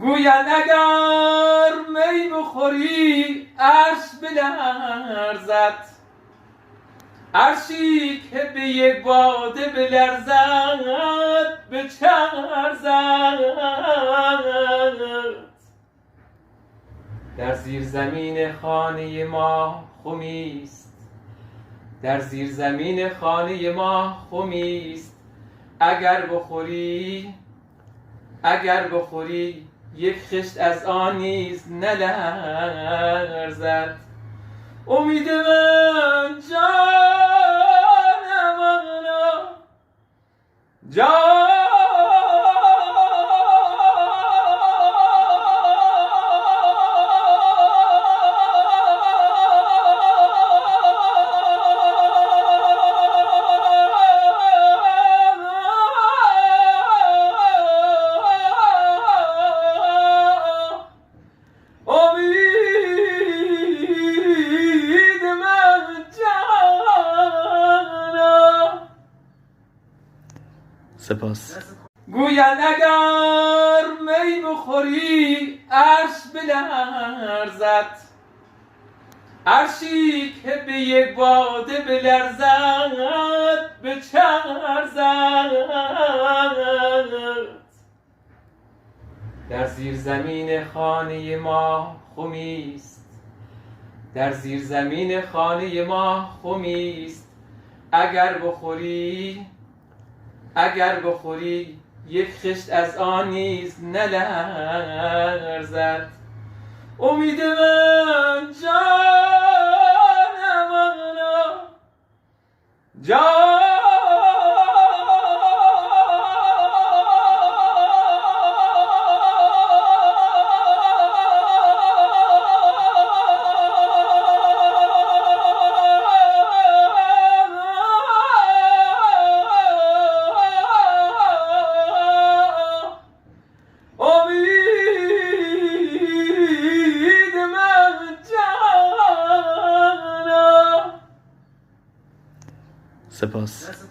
گویند اگر می بخوری عرش بلرزد، عرشی که به یک باده بلرزد بچرزد. در زیر زمین خانه ما خمیست، در زیر زمین خانه ما خمیست. اگر بخوری یک خشت از آن نیز نلرزد. امید من جانم آنا، سپاس. گویند اگر می بخوری عرش بلرزد، عرشی که به یک باده بلرزد بچرزد. در زیر زمین خانه ما خمیست، در زیر زمین خانه ما خمیست. اگر بخوری یک خشت از آن نیز نلرزد. امید من جانم آنا، سپاس.